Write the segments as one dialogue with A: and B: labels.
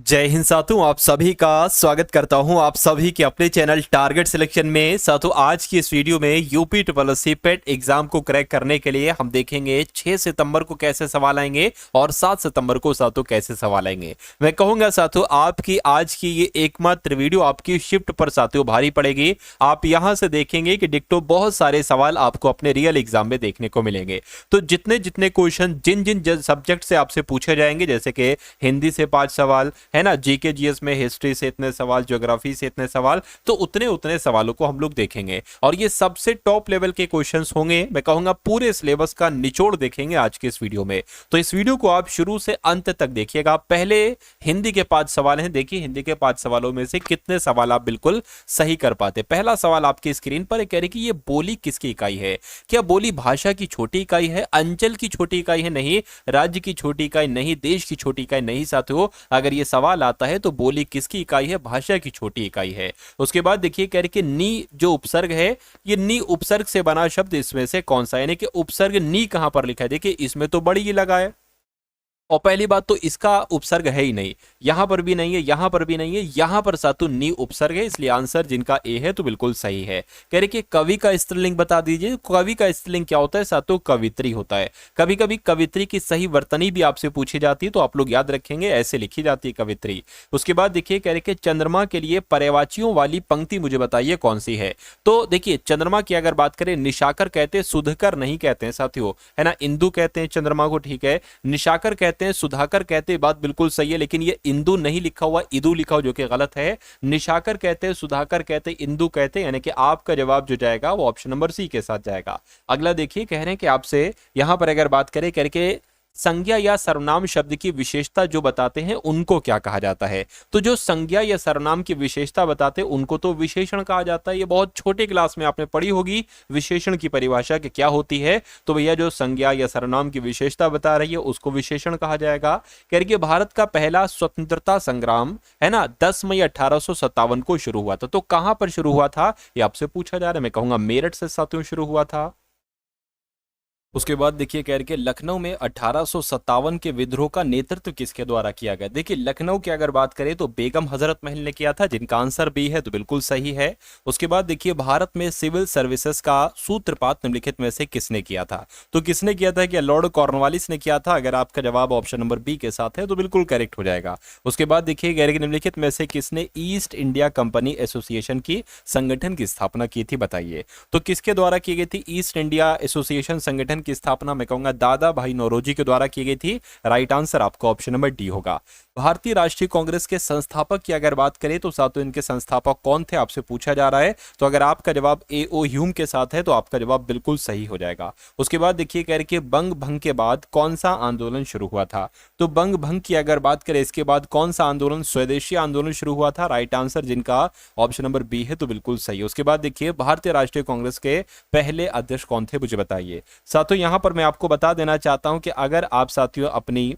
A: जय हिंद साथियों, आप सभी का स्वागत करता हूं आप सभी के अपने चैनल टारगेट सिलेक्शन में। साथियों, आज की इस वीडियो में यूपी ट्रिपल एससी पेट एग्जाम को क्रैक करने के लिए हम देखेंगे 6 सितंबर को कैसे सवाल आएंगे और 7 सितंबर को साथियों कैसे सवाल आएंगे। मैं कहूंगा साथियों, आपकी आज की ये एकमात्र वीडियो आपकी शिफ्ट पर साथियों भारी पड़ेगी। आप यहां से देखेंगे कि डिक्टो बहुत सारे सवाल आपको अपने रियल एग्जाम में देखने को मिलेंगे। तो जितने जितने क्वेश्चन जिन जिन सब्जेक्ट से आपसे पूछे जाएंगे, जैसे कि हिंदी से 5 सवाल है ना, जीके जीएस में हिस्ट्री से इतने सवाल, ज्योग्राफी से इतने सवाल, तो उतने उतने सवालों को हम लोग देखेंगे और ये सबसे टॉप लेवल के क्वेश्चंस होंगे। मैं कहूंगा पूरे सिलेबस का निचोड़ देखेंगे आज के इस वीडियो में। तो इस वीडियो को आप शुरू से अंत तक देखिएगा। पहले हिंदी के 5 सवाल हैं, देखिए हिंदी के 5 सवालों में से कितने सवाल आप बिल्कुल सही कर पाते। पहला सवाल आपकी स्क्रीन पर कह रही कि ये बोली किसकी इकाई है। क्या बोली भाषा की छोटी इकाई है, अंचल की छोटी इकाई है? नहीं। राज्य की छोटी इकाई नहीं, देश की छोटी इकाई नहीं साथियों। अगर ये सवाल आता है तो बोली किसकी इकाई है? भाषा की छोटी इकाई है। उसके बाद देखिए कह रहे कि नी जो उपसर्ग है, ये नी उपसर्ग से बना शब्द इसमें से कौन सा है, यानी कि उपसर्ग नी कहां पर लिखा है? देखिए इसमें तो बड़ी ही लगा है और पहली बात तो इसका उपसर्ग है ही नहीं, यहां पर भी नहीं है, यहां पर भी नहीं है, यहां पर सातु नी उपसर्ग है, इसलिए आंसर जिनका ए है तो बिल्कुल सही है। कह रहे कि कवि का स्त्रीलिंग बता दीजिए। कवि का स्त्रीलिंग क्या होता है सातु? कवित्री होता है। कभी कभी कवित्री की सही वर्तनी भी आपसे पूछी जाती है, तो आप लोग याद रखेंगे ऐसे लिखी जाती है कवित्री। उसके बाद देखिए कह रहे कि चंद्रमा के लिए पर्यायवाचियों वाली पंक्ति मुझे बताइए कौन सी है। तो देखिए चंद्रमा की अगर बात करें, निशाकर कहते हैं, सुधकर नहीं कहते हैं साथियों, है ना। इंदु कहते हैं चंद्रमा को, ठीक है। निशाकर कहते हैं, सुधाकर कहते हैं, बात बिल्कुल सही है, लेकिन ये इंदु नहीं लिखा हुआ, इदु लिखा हुआ, जो कि गलत है। निशाकर कहते हैं, सुधाकर कहते हैं, इंदु कहते हैं, यानी कि आपका जवाब जो जाएगा वो ऑप्शन नंबर सी के साथ जाएगा। अगला देखिए कह रहे हैं कि आपसे यहां पर अगर बात करें करके संज्ञा या सर्वनाम शब्द की विशेषता जो बताते हैं उनको क्या कहा जाता है। तो जो संज्ञा या सर्वनाम की विशेषता बताते हैं उनको तो विशेषण कहा जाता है। ये बहुत छोटे क्लास में आपने पढ़ी होगी विशेषण की परिभाषा कि क्या होती है। तो भैया जो संज्ञा या सर्वनाम की विशेषता बता रही है उसको विशेषण कहा जाएगा। कह रही भारत का पहला स्वतंत्रता संग्राम है ना 10 मई 1857 को शुरू हुआ था। तो कहां पर शुरू हुआ था ये आपसे पूछा जा रहा है। मैं कहूंगा मेरठ से साथियों शुरू हुआ था। उसके बाद देखिए कह रहे कि लखनऊ में 1857 के विद्रोह का नेतृत्व किसके द्वारा किया गया। देखिए लखनऊ की अगर बात करें तो बेगम हजरत महल ने किया था, जिनका आंसर बी है तो बिल्कुल सही है। उसके बाद देखिए भारत में सिविल सर्विसेज का सूत्रपात निम्नलिखित में से किसने किया था। तो किसने किया था? क्या लॉर्ड कॉर्नवालिस ने किया था? अगर आपका जवाब ऑप्शन नंबर बी के साथ है तो बिल्कुल करेक्ट हो जाएगा। उसके बाद देखिए कह रहे निम्नलिखित में से किसने ईस्ट इंडिया कंपनी एसोसिएशन की संगठन की स्थापना की थी, बताइए। तो किसके द्वारा की गई थी ईस्ट इंडिया एसोसिएशन संगठन की स्थापना? मैं कहूंगा दादा भाई नौरोजी के द्वारा की गई थी। राइट आंसर आपका ऑप्शन नंबर डी होगा। भारतीय राष्ट्रीय कांग्रेस के संस्थापक की अगर बात करें तो साथियों इनके संस्थापक कौन थे आपसे पूछा जा रहा है। तो अगर आपका जवाब ए ओ ह्यूम के साथ है तो आपका जवाब बिल्कुल सही हो जाएगा। उसके बाद देखिए कह रहे कि बंग भंग के बाद कौन सा आंदोलन शुरू हुआ था। तो बंग भंग की अगर बात करें इसके बाद कौन सा आंदोलन? स्वदेशी आंदोलन शुरू हुआ था। राइट आंसर जिनका ऑप्शन नंबर बी है तो बिल्कुल सही है। उसके बाद देखिए भारतीय राष्ट्रीय कांग्रेस के पहले अध्यक्ष कौन थे मुझे बताइए। साथियों यहां पर मैं आपको बता देना चाहता हूं कि अगर आप साथियों अपनी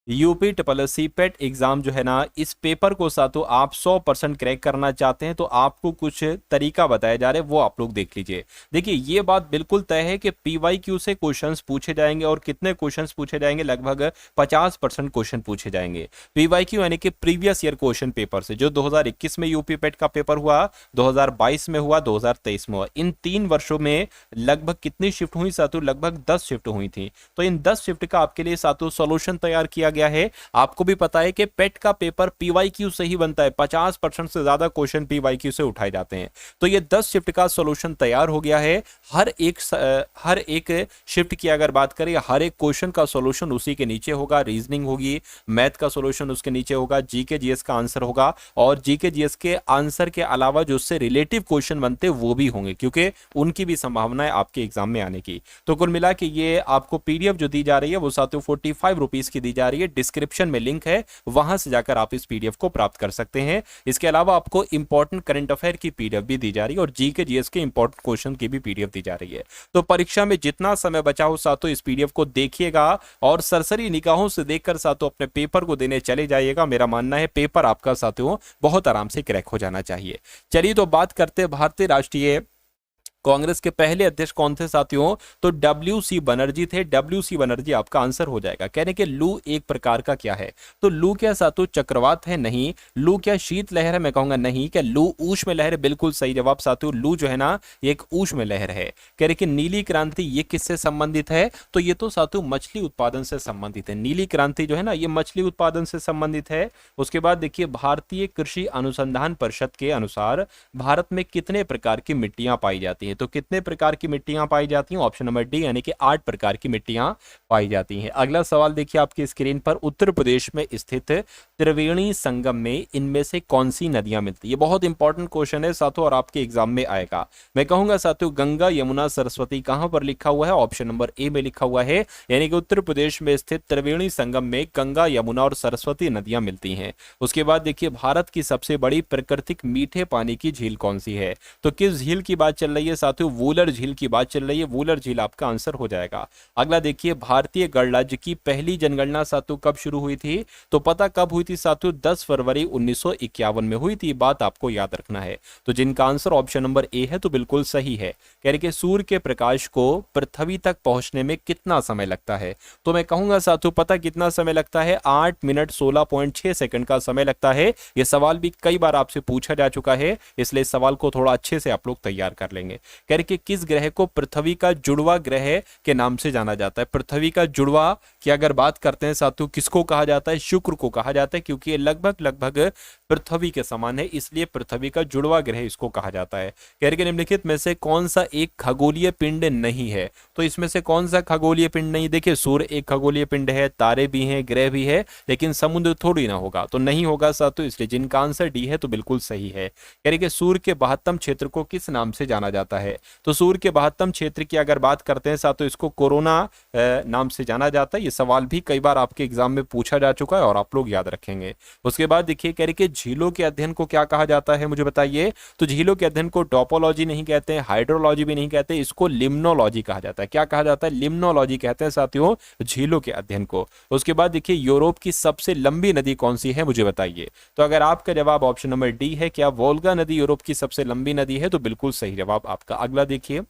A: यूपी ट्रिपल एससी पेट एग्जाम जो है ना, इस पेपर को साथियों आप 100% क्रैक करना चाहते हैं तो आपको कुछ तरीका बताया जा रहा है, वो आप लोग देख लीजिए। देखिए ये बात बिल्कुल तय है कि पीवाईक्यू से क्वेश्चंस पूछे जाएंगे और कितने क्वेश्चंस पूछे जाएंगे? लगभग 50% क्वेश्चन पूछे जाएंगे पीवाईक्यू, यानी कि प्रीवियस ईयर क्वेश्चन पेपर से। जो 2021 में यूपी पेट का पेपर हुआ, 2022 में हुआ, 2023 में हुआ, इन 3 वर्षों में लगभग कितनी शिफ्ट हुई साथियों? लगभग 10 शिफ्ट हुई थी। तो इन 10 शिफ्ट का आपके लिए साथियों सोल्यूशन तैयार किया गया है। आपको भी पता है कि पेट का पेपर पीवाईक्यू से ही बनता है, 50% से ज्यादा क्वेश्चन पीवाईक्यू से उठाए जाते हैं। तो ये 10 शिफ्ट का सॉल्यूशन तैयार हो गया है। हर एक शिफ्ट की अगर बात करें, हर एक क्वेश्चन का सॉल्यूशन उसी के नीचे होगा। रीजनिंग होगी, मैथ का सॉल्यूशन उसके नीचे होगा, जीके जीएस का आंसर होगा, और जीके जीएस के आंसर के अलावा जो उससे रिलेटिव क्वेश्चन बनते वो भी होंगे, क्योंकि उनकी भी संभावना है आपके एग्जाम में आने की। तो कुल मिला के ये आपको पीडीएफ जो दी जा रही है वो साथियों 45 रुपीज की दी जा रही है। डिस्क्रिप्शन में लिंक है, वहां से जाकर आप इस पीडीएफ को प्राप्त कर सकते हैं। इसके अलावा आपको इंपॉर्टेंट करंट अफेयर की पीडीएफ भी दी जा रही है और जीके जीएस के इंपॉर्टेंट क्वेश्चन की भी पीडीएफ दी जा रही है। तो परीक्षा में जितना समय बचा हो साथियों इस पीडीएफ को देखिएगा और सरसरी निगाहों से देखकर साथियों अपने पेपर को देने चले जाइएगा। मेरा मानना है पेपर आपका साथियों बहुत आराम से क्रैक हो जाना चाहिए। चलिए तो बात करते हैं भारतीय राष्ट्रीय कांग्रेस के पहले अध्यक्ष कौन थे साथियों? तो WC बनर्जी थे। WC बनर्जी आपका आंसर हो जाएगा। कहने के लू एक प्रकार का क्या है? तो लू क्या साथियों चक्रवात है? नहीं। लू क्या शीत लहर है? मैं कहूंगा नहीं। क्या लू ऊष्म लहर है? बिल्कुल सही जवाब साथियों। लू जो है ना ये एक ऊष्म लहर है। कह रहे कि नीली क्रांति ये किससे संबंधित है? तो ये तो साथियों मछली उत्पादन से संबंधित है। नीली क्रांति जो है ना ये मछली उत्पादन से संबंधित है। उसके बाद देखिए भारतीय कृषि अनुसंधान परिषद के अनुसार भारत में कितने प्रकार की मिट्टियां पाई जाती हैं? तो कितने प्रकार की मिट्टियां पाई जाती हैं? ऑप्शन नंबर डी यानी कि 8 प्रकार की मिट्टियां पाई जाती हैं। अगला सवाल देखिए आपकी स्क्रीन पर, उत्तर प्रदेश में स्थित त्रिवेणी संगम में इनमें से कौन सी नदियां मिलती है? ये बहुत इंपॉर्टेंट क्वेश्चन है साथियों और आपके एग्जाम में आएगा। मैं कहूंगा साथियों गंगा यमुना सरस्वती। कहां पर लिखा हुआ है? ऑप्शन नंबर ए में लिखा हुआ है, यानी कि उत्तर प्रदेश में स्थित त्रिवेणी संगम में गंगा यमुना और सरस्वती नदियां मिलती हैं। उसके बाद देखिए भारत की सबसे बड़ी प्राकृतिक मीठे पानी की झील कौन सी है? तो किस झील की बात चल रही है साथियों? वूलर झील की बात चल रही है। वूलर झील आपका आंसर हो जाएगा। अगला देखिए भारतीय गणराज्य की पहली जनगणना साथियों कब शुरू हुई थी? तो पता कब हुई थी साथियों? 10 फरवरी 1951 में हुई थी। बात आपको याद रखना है। तो जिनका आंसर ऑप्शन नंबर ए है तो बिल्कुल सही है। कह रहे कि सूर्य के प्रकाश को पृथ्वी तक पहुंचने में कितना समय लगता है? तो मैं कहूंगा साथियों पता कितना समय लगता है? 8 मिनट 16.6 सेकंड का समय लगता है। यह सवाल भी कई बार आपसे पूछा जा चुका है, इसलिए इस सवाल को थोड़ा अच्छे से आप लोग तैयार कर लेंगे। कह रहे कि किस ग्रह को पृथ्वी का जुड़वा ग्रह के नाम से जाना जाता है? पृथ्वी का जुड़वा की अगर बात करते हैं साथियों किसको कहा जाता है? शुक्र को कहा जाता है, क्योंकि ये लगभग पृथ्वी के समान है, इसलिए पृथ्वी का जुड़वा ग्रह इसको कहा जाता है। कह रहे निम्नलिखित में से कौन सा एक खगोलीय पिंड नहीं है? तो इसमें से कौन सा खगोलीय पिंड नहीं? देखिए सूर्य एक खगोलीय पिंड है, तारे भी हैं, ग्रह भी है, लेकिन समुद्र थोड़ी ना होगा, तो नहीं होगा साथियों। इसलिए जिनका आंसर डी है तो बिल्कुल सही है। कह रहे कि सूर्य के 72 क्षेत्र को किस नाम से जाना जाता है? तो सूर्य के 72 क्षेत्र की अगर बात करते हैं साथियों इसको कोरोना नाम से जाना जाता है। ये सवाल भी कई बार आपके एग्जाम में पूछा जा चुका है और आप लोग याद रखेंगे। उसके बाद देखिए कह रहे कि झीलों के अध्ययन को क्या कहा जाता है? मुझे बताइए। तो झीलों के अध्ययन को टोपोलॉजी नहीं कहते हैं, हाइड्रोलॉजी भी नहीं कहते, इसको लिम्नोलॉजी कहा जाता है। क्या कहा जाता है? लिम्नोलॉजी कहते हैं साथियों झीलों के अध्ययन को। उसके बाद देखिए यूरोप की सबसे लंबी नदी कौन सी है? मुझे बताइए। तो अगर आपका जवाब ऑप्शन नंबर डी है, क्या वोल्गा नदी यूरोप की सबसे लंबी नदी है? तो बिल्कुल सही जवाब आपका। अगला देखिए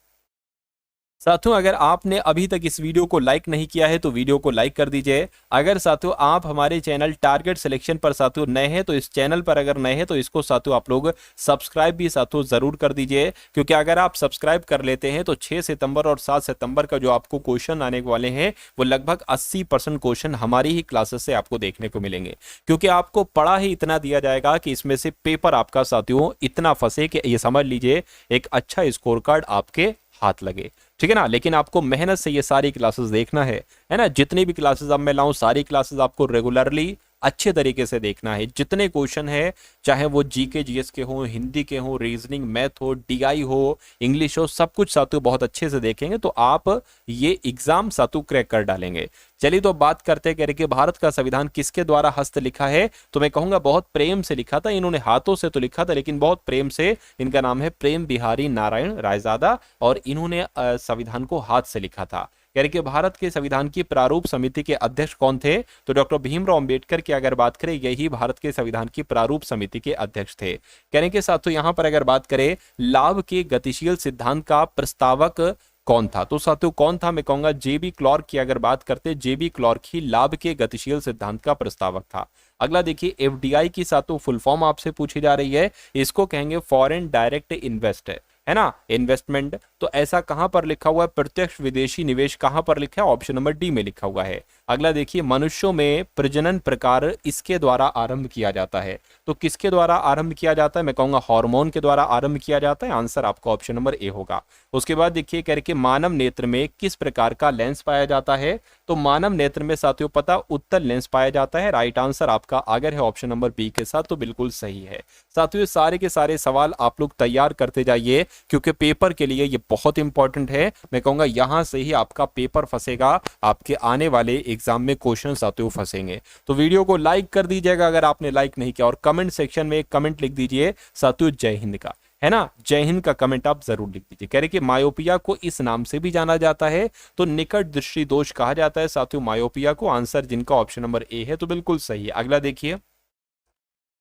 A: साथियों अगर आपने अभी तक इस वीडियो को लाइक नहीं किया है तो वीडियो को लाइक कर दीजिए। अगर साथियों आप हमारे चैनल टारगेट सिलेक्शन पर साथियों नए हैं तो इस चैनल पर अगर नए हैं तो इसको साथियों आप लोग सब्सक्राइब भी साथियों जरूर कर दीजिए, क्योंकि अगर आप सब्सक्राइब कर लेते हैं तो 6 सितंबर और 7 सितंबर का जो आपको क्वेश्चन आने वाले हैं वो लगभग 80% क्वेश्चन हमारी ही क्लासेस से आपको देखने को मिलेंगे, क्योंकि आपको पढ़ा ही इतना दिया जाएगा कि इसमें से पेपर आपका साथियों इतना फंसे कि ये समझ लीजिए एक अच्छा स्कोर कार्ड आपके हाथ लगे। ठीक है ना, लेकिन आपको मेहनत से ये सारी क्लासेस देखना है ना। जितनी भी क्लासेस अब मैं लाऊं सारी क्लासेस आपको रेगुलरली अच्छे तरीके से देखना है। जितने क्वेश्चन है चाहे वो जीके जीएस के हो, हिंदी के हो, रीजनिंग मैथ हो, डीआई हो, इंग्लिश हो, सब कुछ साथियों बहुत अच्छे से देखेंगे तो आप ये एग्जाम साथियों क्रैक कर डालेंगे। चलिए तो बात करते हैं कि भारत का संविधान किसके द्वारा हस्त लिखा है? तो मैं कहूंगा बहुत प्रेम से लिखा था इन्होंने, हाथों से तो लिखा था लेकिन बहुत प्रेम से। इनका नाम है प्रेम बिहारी नारायण रायजादा और इन्होंने संविधान को हाथ से लिखा था। कह रहे कि भारत के संविधान की प्रारूप समिति के अध्यक्ष कौन थे? तो डॉक्टर भीमराव अंबेडकर की अगर बात करें यही भारत के संविधान की प्रारूप समिति के अध्यक्ष थे। कहने के साथ तो यहां पर अगर बात करें लाभ के गतिशील सिद्धांत का प्रस्तावक कौन था? तो साथियों कौन था? मैं कहूंगा जेबी क्लार्क की अगर बात करते जेबी क्लार्क ही लाभ के गतिशील सिद्धांत का प्रस्तावक था। अगला देखिए एफडीआई की साथियों फुल फॉर्म आपसे पूछी जा रही है, इसको कहेंगे फॉरेन डायरेक्ट इन्वेस्ट है ना, इन्वेस्टमेंट। तो ऐसा कहां पर लिखा हुआ है? प्रत्यक्ष विदेशी निवेश कहां पर लिखा है? ऑप्शन नंबर डी में लिखा हुआ है। अगला देखिए मनुष्यों में प्रजनन प्रकार इसके द्वारा आरंभ किया जाता है। तो किसके द्वारा आरंभ किया जाता है? मैं कहूंगा हार्मोन के द्वारा आरंभ किया जाता है। आंसर आपका ऑप्शन नंबर ए होगा। उसके बाद देखिए करके मानव नेत्र में किस प्रकार का लेंस पाया जाता है? तो मानव नेत्र में साथियों पता उत्तल लेंस पाया जाता है। राइट आंसर आपका आगे है ऑप्शन नंबर बी के साथ, तो बिल्कुल सही है। साथियों सारे के सारे सवाल आप लोग तैयार करते जाइए क्योंकि पेपर के लिए ये बहुत इंपॉर्टेंट है। मैं कहूंगा यहां से ही आपका पेपर फंसेगा, आपके आने वाले एग्जाम में क्वेश्चन साथियों फंसेंगे। तो वीडियो को लाइक कर दीजिएगा अगर आपने लाइक नहीं किया, और कमेंट सेक्शन में एक कमेंट लिख दीजिए साथियों जय हिंद का, है ना, जय हिंद का कमेंट आप जरूर लिख दीजिए। कह रहे कि मायोपिया को इस नाम से भी जाना जाता है, तो निकट दृष्टि दोष कहा जाता है साथियों मायोपिया को। आंसर जिनका ऑप्शन नंबर ए है तो बिल्कुल सही है। अगला देखिए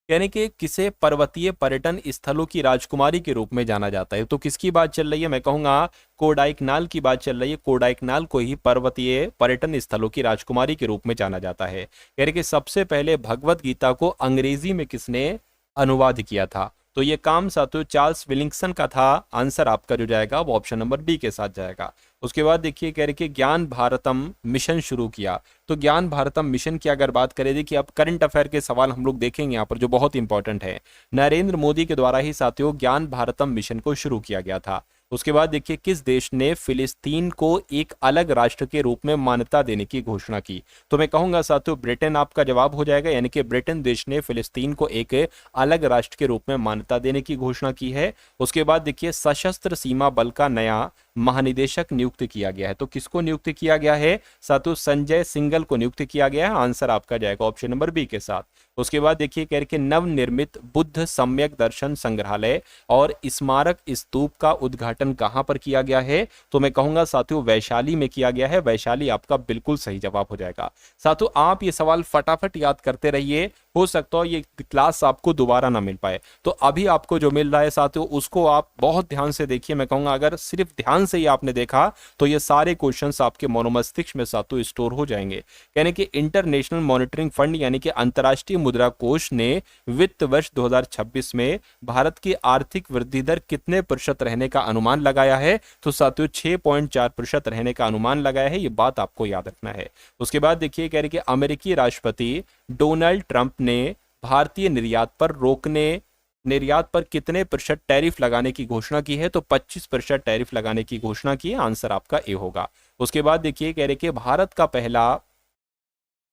A: यानी कि किसे पर्वतीय पर्यटन स्थलों की राजकुमारी के रूप में जाना जाता है? तो किसकी बात चल रही है? मैं कहूंगा कोडाइकनाल की बात चल रही है। कोडाइकनाल को ही पर्वतीय पर्यटन स्थलों की राजकुमारी के रूप में जाना जाता है। यानी कि सबसे पहले भगवत गीता को अंग्रेजी में किसने अनुवाद किया था? तो ये काम साथियों चार्ल्स विलिंगसन का था। आंसर आपका जो जाएगा वो ऑप्शन नंबर बी के साथ जाएगा। उसके बाद देखिए कह रहे कि ज्ञान भारतम मिशन शुरू किया। तो ज्ञान भारतम मिशन की अगर बात करें, देखिए अब करंट अफेयर के सवाल हम लोग देखेंगे यहाँ पर जो बहुत इंपॉर्टेंट है। नरेंद्र मोदी के द्वारा ही साथियों ज्ञान भारतम मिशन को शुरू किया गया था। उसके बाद देखिए किस देश ने फिलिस्तीन को एक अलग राष्ट्र के रूप में मान्यता देने की घोषणा की? तो मैं कहूंगा साथियों ब्रिटेन आपका जवाब हो जाएगा। यानी कि ब्रिटेन देश ने फिलिस्तीन को एक अलग राष्ट्र के रूप में मान्यता देने की घोषणा की है। उसके बाद देखिए सशस्त्र सीमा बल का नया महानिदेशक नियुक्त किया गया है। तो किसको नियुक्त किया गया है साथियों? संजय सिंघल को नियुक्त किया गया है। आंसर आपका जाएगा ऑप्शन नंबर बी के साथ। उसके बाद देखिए कह रहे कि नवनिर्मित बुद्ध सम्यक दर्शन संग्रहालय और स्मारक स्तूप का उद्घाटन कहां पर किया गया है? तो मैं कहूंगा साथियों वैशाली में किया गया है। वैशाली आपका बिल्कुल सही जवाब हो जाएगा। साथियों आप ये सवाल फटाफट याद करते रहिए, हो सकता है ये क्लास आपको दोबारा ना मिल पाए। तो अभी आपको जो मिल रहा है साथियों उसको आप बहुत ध्यान से देखिए। मैं कहूंगा अगर सिर्फ ध्यान से ही आपने देखा तो ये सारे क्वेश्चंस आपके मनोमस्तिष्क में साथियों स्टोर हो जाएंगे। यानी कि इंटरनेशनल मॉनिटरिंग फंड यानी कि अंतर्राष्ट्रीय मुद्रा कोष ने वित्त वर्ष 2026 में भारत की आर्थिक वृद्धि दर कितने प्रतिशत रहने का अनुमान लगाया है? तो साथियों 6.4% रहने का अनुमान लगाया है। ये बात आपको याद रखना है। उसके बाद देखिए कह रहे कि अमेरिकी राष्ट्रपति डोनाल्ड ट्रंप ने भारतीय निर्यात पर कितने प्रतिशत टैरिफ लगाने की घोषणा की है? तो 25% टैरिफ लगाने की घोषणा की है। आंसर आपका ए होगा। उसके बाद देखिए कह रहे कि भारत का पहला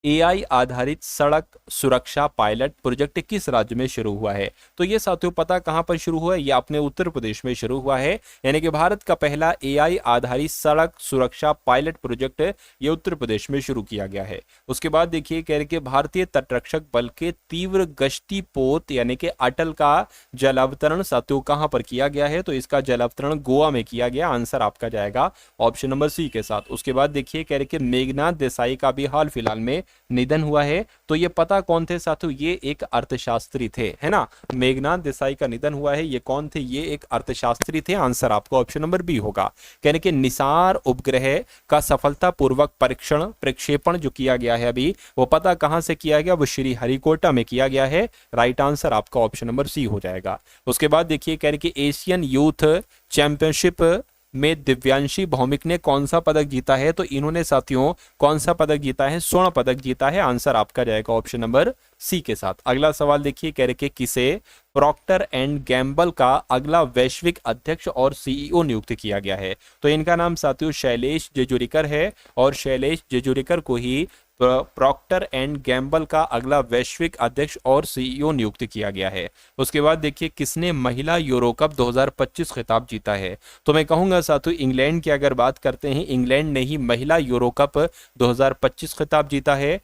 A: एआई आधारित सड़क सुरक्षा पायलट प्रोजेक्ट किस राज्य में शुरू हुआ है? तो ये साथियों पता कहां पर शुरू हुआ है? ये अपने उत्तर प्रदेश में शुरू हुआ है। यानी कि भारत का पहला एआई आधारित सड़क सुरक्षा पायलट प्रोजेक्ट ये उत्तर प्रदेश में शुरू किया गया है। उसके बाद देखिए कह रहे कि भारतीय तटरक्षक बल के तीव्र गश्ती पोत यानी कि अटल का जलावतरण साथियों कहां पर किया गया है? तो इसका जलावतरण गोवा में किया गया। आंसर आपका जाएगा ऑप्शन नंबर सी के साथ। उसके बाद देखिए कह रहे कि मेघनाथ देसाई का भी हाल फिलहाल में निधन हुआ है। तो ये पता कौन थे साथियों? ये एक अर्थशास्त्री थे, है ना। मेघनाथ देसाई का निधन हुआ है। ये कौन थे? ये एक अर्थशास्त्री थे। आंसर आपका ऑप्शन नंबर बी होगा। कहने के निसार उपग्रह का सफलतापूर्वक परीक्षण प्रक्षेपण जो किया गया है अभी, वो पता कहां से किया गया? वो श्री हरिकोटा में किया गया है। राइट आंसर आपका ऑप्शन नंबर सी हो जाएगा। उसके बाद देखिए कह रहे कि एशियन यूथ चैंपियनशिप में दिव्यांशी भौमिक ने कौन सा पदक जीता है? तो इन्होंने साथियों कौन सा पदक जीता है? स्वर्ण पदक जीता है। आंसर आपका जाएगा ऑप्शन नंबर सी के साथ। अगला सवाल देखिए कह रहे कि किसे प्रॉक्टर एंड गैम्बल का अगला वैश्विक अध्यक्ष और सीईओ नियुक्त किया गया है? तो इनका नाम साथियों शैलेश जेजुरीकर है और शैलेश जेजुरीकर को ही प्रॉक्टर एंड गैम्बल का अगला वैश्विक अध्यक्ष और सीईओ नियुक्त किया गया है। उसके बाद देखिए किसने महिला यूरो कप 2025 खिताब जीता है? तो मैं कहूंगा साथियों इंग्लैंड की अगर बात करते हैं, इंग्लैंड ने ही महिला यूरो कप 2025 खिताब जीता है।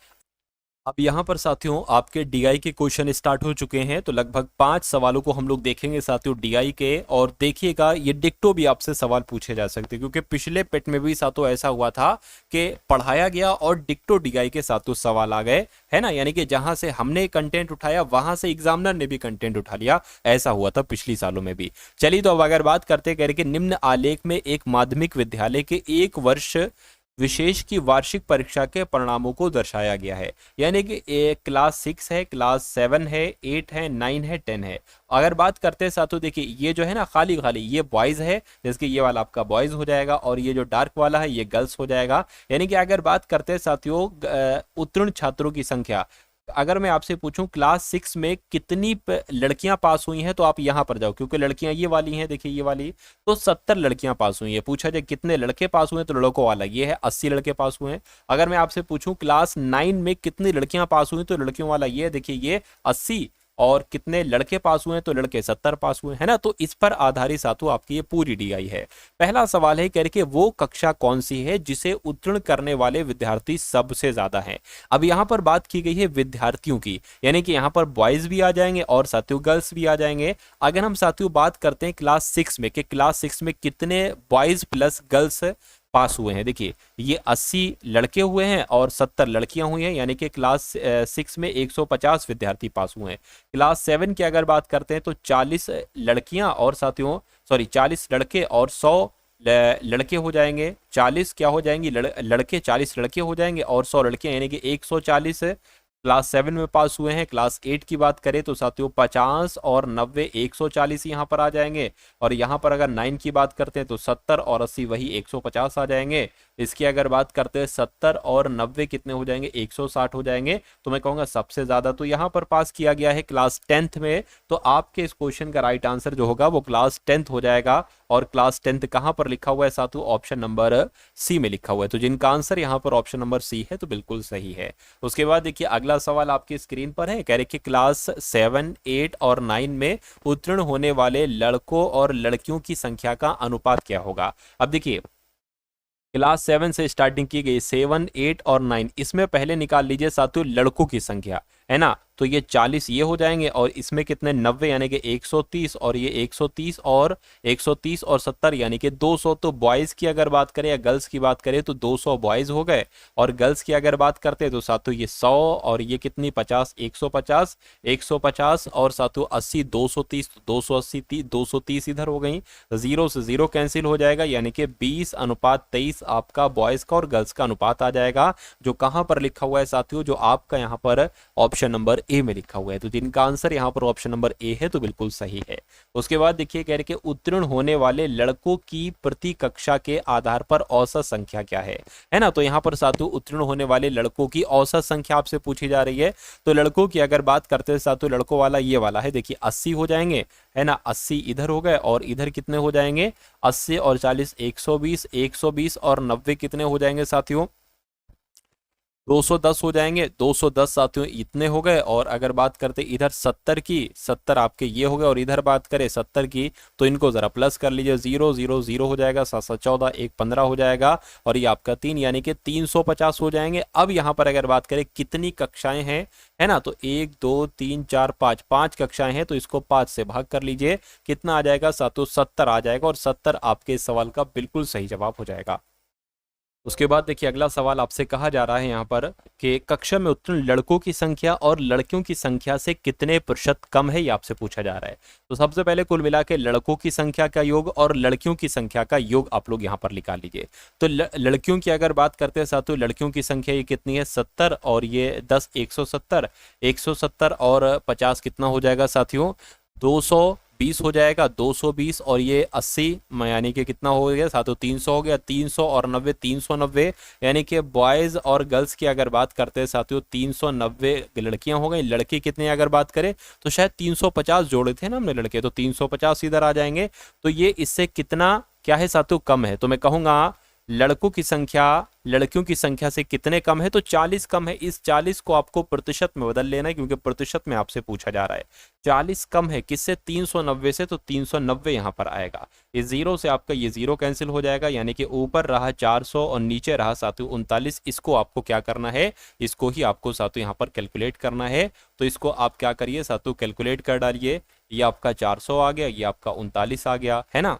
A: अब यहाँ पर साथियों आपके डीआई के क्वेश्चन स्टार्ट हो चुके हैं। तो लगभग 5 सवालों को हम लोग देखेंगे साथियों डीआई के। और देखिएगा ये डिक्टो भी आपसे सवाल पूछे जा सकते हैं, क्योंकि पिछले पेट में भी साथियों ऐसा हुआ था कि पढ़ाया गया और डिक्टो डीआई के साथियों सवाल आ गए, है ना। यानी कि जहां से हमने कंटेंट उठाया वहां से एग्जामिनर ने भी कंटेंट उठा लिया। ऐसा हुआ था पिछली सालों में भी। चलिए तो अब अगर बात करते कह रहे कि निम्न आलेख में एक माध्यमिक विद्यालय के एक वर्ष विशेष की वार्षिक परीक्षा के परिणामों को दर्शाया गया है। यानी कि क्लास 6 है, क्लास 7 है, 8 है, 9 है, 10 है। अगर बात करते हैं साथियों देखिए ये जो है ना खाली खाली ये बॉयज है, जैसे कि ये वाला आपका बॉयज हो जाएगा और ये जो डार्क वाला है ये गर्ल्स हो जाएगा। यानी कि अगर बात करते हैं साथियों उत्तीर्ण छात्रों की संख्या, अगर मैं आपसे पूछूं क्लास 6 में कितनी लड़कियां पास हुई हैं, तो आप यहां पर जाओ, क्योंकि लड़कियां ये वाली हैं, देखिए ये वाली, तो 70 लड़कियां पास हुई हैं। पूछा जाए कितने लड़के पास हुए हैं, तो लड़कों वाला ये है 80 लड़के पास हुए हैं। अगर मैं आपसे पूछूं क्लास 9 में कितनी लड़कियां पास हुई, तो लड़कियों वाला ये देखिए ये 80, और कितने लड़के पास हुए हैं, तो लड़के 70 पास हुए हैं, है ना। तो इस पर आधारित साथियों आपकी ये पूरी डीआई है। पहला सवाल है कह रहे कि वो कक्षा कौन सी है जिसे उत्तीर्ण करने वाले विद्यार्थी सबसे ज्यादा हैं। अब यहाँ पर बात की गई है विद्यार्थियों की, यानी कि यहाँ पर बॉयज भी आ जाएंगे और साथियों गर्ल्स भी आ जाएंगे। अगर हम साथियों बात करते हैं क्लास 6 में कि क्लास 6 में कितने बॉयज प्लस गर्ल्स पास हुए हैं। देखिए ये 80 लड़के हुए हैं और 70 लड़कियां हुई हैं, यानी कि क्लास 6 में 150 विद्यार्थी पास हुए हैं। क्लास 7 की अगर बात करते हैं तो 40 लड़कियां और साथियों, सॉरी 40 लड़के और 100 लड़के हो जाएंगे। 40 क्या हो जाएंगी, लड़के 40 लड़के हो जाएंगे और 100 लड़के, यानी कि 140 क्लास 7 में पास हुए हैं। क्लास 8 की बात करें तो साथियों 50 और 90 140 यहाँ पर आ जाएंगे। और यहाँ पर अगर 9 की बात करते हैं तो 70 और 80 वही 150 आ जाएंगे। इसकी अगर बात करते हैं 70 और 90 कितने हो जाएंगे, 160 हो जाएंगे। तो मैं कहूँगा सबसे ज़्यादा तो यहाँ पर पास किया गया है क्लास 10th में। तो आपके इस क्वेश्चन का राइट आंसर जो होगा वो क्लास 10th हो जाएगा। और क्लास 10th कहाँ पर लिखा हुआ है साथियों, ऑप्शन नंबर सी में लिखा हुआ है। तो जिनका आंसर यहाँ पर ऑप्शन नंबर सी है तो बिल्कुल सही है। उसके बाद देखिए अगला सवाल आपकी स्क्रीन पर है, कह रहे कि क्लास 7, 8 और 9 में उत्तीर्ण होने वाले लड़कों और लड़कियों की संख्या का अनुपात क्या होगा। अब देखिए क्लास 7 से स्टार्टिंग की गई, 7, 8 और 9, इसमें पहले निकाल लीजिए साथियों लड़कों की संख्या, है ना। तो ये 40 ये हो जाएंगे और इसमें कितने 90 यानी कि 130 और ये 130 और 130 और 70 यानी कि 200। तो बॉयज़ की अगर बात करें या गर्ल्स की बात करें तो 200 बॉयज़ हो गए। और गर्ल्स की अगर बात करते हैं तो साथियों ये 100 और ये कितनी 50, 150, 150 और साथियों 80, 230, 280, 230 इधर हो गई। जीरो से जीरो कैंसिल हो जाएगा, यानी कि 20:23 आपका बॉयज़ का और गर्ल्स का अनुपात आ जाएगा। जो कहाँ पर लिखा हुआ है साथियों, जो आपका यहाँ पर ऑप्शन नंबर ए में लिखा हुआ है। तो जिनका आंसर यहाँ पर ऑप्शन नंबर ए है तो बिल्कुल सही है। उसके बाद देखिए कह रहे कि उत्तीर्ण होने वाले लड़कों की प्रति कक्षा के आधार पर औसत संख्या क्या है ना। तो यहाँ पर साथियों उत्तीर्ण होने वाले लड़कों की औसत संख्या आपसे पूछी जा रही है। तो लड़कों की अगर बात करते हैं साथियों, लड़कों वाला ये वाला है, देखिए 80 हो जाएंगे, है ना। 80 इधर हो गए और इधर कितने हो जाएंगे, 80 और 40 120, 120 और 90 कितने हो जाएंगे साथियों, 210 हो जाएंगे। 210 साथियों इतने हो गए। और अगर बात करते इधर 70 की, 70 आपके ये हो गए और इधर बात करें 70 की, तो इनको जरा प्लस कर लीजिए, 0 0 0 हो जाएगा, 7 7 14, 1 15 हो जाएगा और ये आपका 3 यानी कि 350 हो जाएंगे। अब यहाँ पर अगर बात करें कितनी कक्षाएं हैं, है ना, तो 1 2 3 4 5, 5 कक्षाएं हैं। तो इसको 5 से भाग कर लीजिए, कितना आ जाएगा साथियों, 70 आ जाएगा। और 70 आपके इस सवाल का बिल्कुल सही जवाब हो जाएगा। उसके बाद देखिए अगला सवाल आपसे कहा जा रहा है यहाँ पर कि कक्षा में उत्तीर्ण लड़कों की संख्या और लड़कियों की संख्या से कितने प्रतिशत कम है, ये आपसे पूछा जा रहा है। तो सबसे पहले कुल मिला के लड़कों की संख्या का योग और लड़कियों की संख्या का योग आप लोग यहाँ पर निकाल लीजिए। तो लड़कियों की अगर बात करते हैं साथियों, लड़कियों की संख्या ये कितनी है, 70 और ये 10, 170, 170 और 50 कितना हो जाएगा साथियों, 220 हो जाएगा। 220 और ये 80 यानी कि कितना हो गया साथियों, 300 हो गया। 300 और 90, 390 यानी कि बॉयज और गर्ल्स की अगर बात करते हैं साथियों, 390 लड़कियां हो गई। लड़के कितने अगर बात करें तो शायद 350 जोड़े थे ना हमने लड़के, तो 350 इधर आ जाएंगे। तो ये इससे कितना क्या है साथियों, कम है। तो मैं कहूंगा लड़कों की संख्या लड़कियों की संख्या से कितने कम है, तो 40 कम है। इस 40 को आपको प्रतिशत में बदल लेना है क्योंकि प्रतिशत में आपसे पूछा जा रहा है। 40 कम है किससे, 390 से, तो 390 यहां पर आएगा। इस जीरो से आपका ये जीरो कैंसिल हो जाएगा, यानी कि ऊपर रहा 400 और नीचे रहा साथियों 39। इसको आपको क्या करना है, इसको ही आपको साथियों यहाँ पर कैलकुलेट करना है। तो इसको आप क्या करिए साथियों, कैलकुलेट कर डालिए। ये आपका 400 आ गया, ये आपका 39 आ गया, है ना।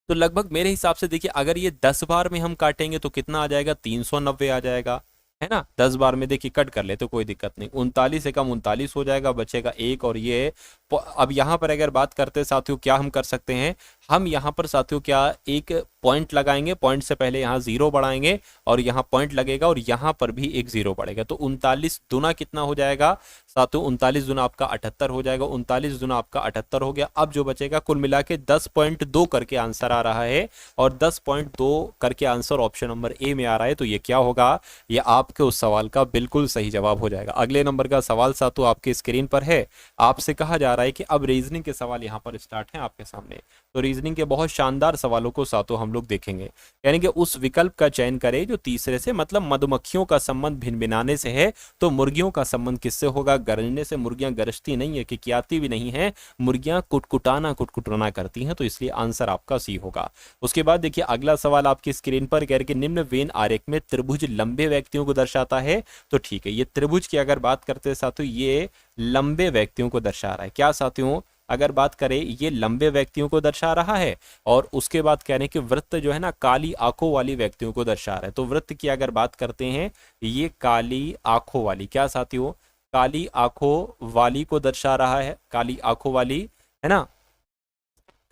A: तो लगभग मेरे हिसाब से देखिए अगर ये 10 बार में हम काटेंगे तो कितना आ जाएगा, 390 आ जाएगा, है ना। 10 बार में देखिए कट कर ले तो कोई दिक्कत नहीं, 39 से कम 39 हो जाएगा, बचेगा 1 और ये। अब यहाँ पर अगर बात करते हैं साथियों, क्या हम कर सकते हैं, हम यहाँ पर साथियों क्या एक पॉइंट लगाएंगे, पॉइंट से पहले यहाँ जीरो बढ़ाएंगे और यहाँ पॉइंट लगेगा और यहाँ पर भी एक जीरो बढ़ेगा। तो 39 दुना कितना हो जाएगा साथियों, 39 दुना आपका 78 हो जाएगा। 39 दुना आपका 78 हो गया। अब जो बचेगा कुल मिला के 10.2 करके आंसर आ रहा है और 10.2 करके आंसर ऑप्शन नंबर ए में आ रहा है। तो ये क्या होगा, ये आपके उस सवाल का बिल्कुल सही जवाब हो जाएगा। अगले नंबर का सवाल साथियों आपके स्क्रीन पर है। आपसे कहा जा रहा है कि अब रीजनिंग के सवाल यहाँ पर स्टार्ट हैं आपके सामने। तो रीजनिंग के बहुत शानदार सवालों को साथियों हम लोग देखेंगे, यानी कि उस विकल्प का चयन करें जो तीसरे से, मतलब मधुमक्खियों का संबंध भिनभिनाने से है तो मुर्गियों का संबंध किससे होगा। गरजने से मुर्गियां गरजती नहीं है, किकियाती भी नहीं है, मुर्गियां कुटकुटाना करती हैं। तो इसलिए आंसर आपका सी होगा। उसके बाद देखिए अगला सवाल आपकी स्क्रीन पर कह रहे कि निम्न वेन आरेख में त्रिभुज लंबे व्यक्तियों को दर्शाता है। तो ठीक है, ये त्रिभुज की अगर बात करते हैं साथियों, ये लंबे व्यक्तियों को दर्शा रहा है। क्या साथियों, अगर बात करें ये लंबे व्यक्तियों को दर्शा रहा है, और उसके बाद कह रहे हैं कि वृत्त जो है ना काली आंखों वाली व्यक्तियों को दर्शा रहा है। तो वृत्त की अगर बात करते हैं ये काली आंखों वाली, क्या साथियों, काली आंखों वाली को दर्शा रहा है, काली आंखों वाली, है ना,